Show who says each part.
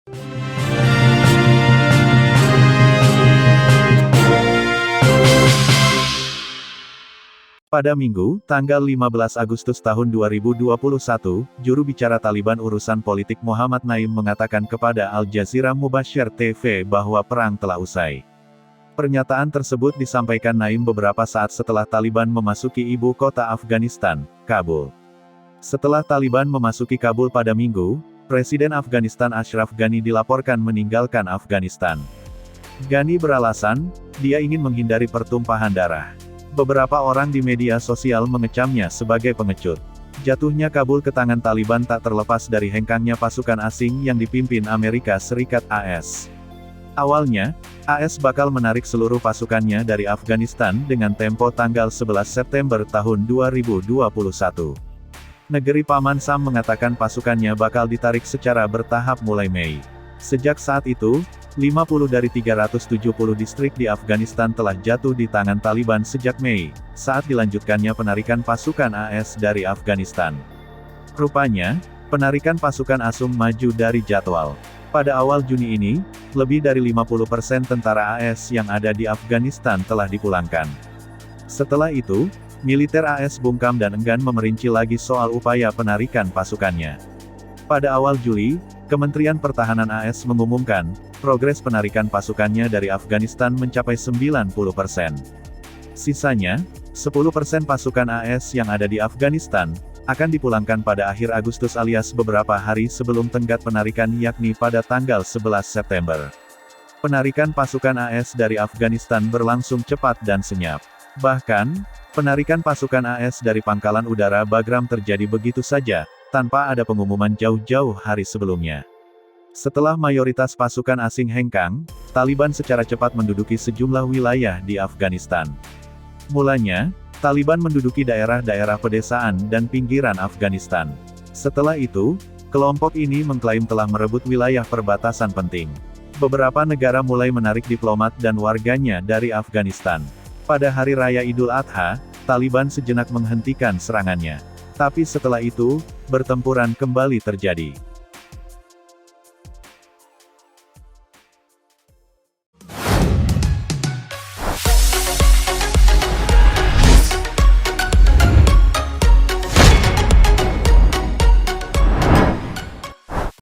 Speaker 1: Pada Minggu, tanggal 15 Agustus tahun 2021, juru bicara Taliban urusan politik Muhammad Naim mengatakan kepada Al Jazeera Mubashir TV bahwa perang telah usai. Pernyataan tersebut disampaikan Naim beberapa saat setelah Taliban memasuki ibu kota Afghanistan, Kabul. Setelah Taliban memasuki Kabul pada Minggu, Presiden Afghanistan Ashraf Ghani dilaporkan meninggalkan Afghanistan. Ghani beralasan, dia ingin menghindari pertumpahan darah. Beberapa orang di media sosial mengecamnya sebagai pengecut. Jatuhnya Kabul ke tangan Taliban tak terlepas dari hengkangnya pasukan asing yang dipimpin Amerika Serikat (AS). Awalnya, AS bakal menarik seluruh pasukannya dari Afghanistan dengan tempo tanggal 11 September tahun 2021. Negeri Paman Sam mengatakan pasukannya bakal ditarik secara bertahap mulai Mei. Sejak saat itu, 50 dari 370 distrik di Afghanistan telah jatuh di tangan Taliban sejak Mei, saat dilanjutkannya penarikan pasukan AS dari Afghanistan. Rupanya, penarikan pasukan ASUM maju dari jadwal. Pada awal Juni ini, lebih dari 50% tentara AS yang ada di Afghanistan telah dipulangkan. Setelah itu, militer AS bungkam dan enggan memerinci lagi soal upaya penarikan pasukannya. Pada awal Juli, Kementerian Pertahanan AS mengumumkan, progres penarikan pasukannya dari Afghanistan mencapai 90%. Sisanya, 10% pasukan AS yang ada di Afghanistan, akan dipulangkan pada akhir Agustus alias beberapa hari sebelum tenggat penarikan yakni pada tanggal 11 September. Penarikan pasukan AS dari Afghanistan berlangsung cepat dan senyap. Bahkan, penarikan pasukan AS dari Pangkalan Udara Bagram terjadi begitu saja, tanpa ada pengumuman jauh-jauh hari sebelumnya. Setelah mayoritas pasukan asing hengkang, Taliban secara cepat menduduki sejumlah wilayah di Afghanistan. Mulanya, Taliban menduduki daerah-daerah pedesaan dan pinggiran Afghanistan. Setelah itu, kelompok ini mengklaim telah merebut wilayah perbatasan penting. Beberapa negara mulai menarik diplomat dan warganya dari Afghanistan. Pada Hari Raya Idul Adha, Taliban sejenak menghentikan serangannya. Tapi setelah itu, pertempuran kembali terjadi.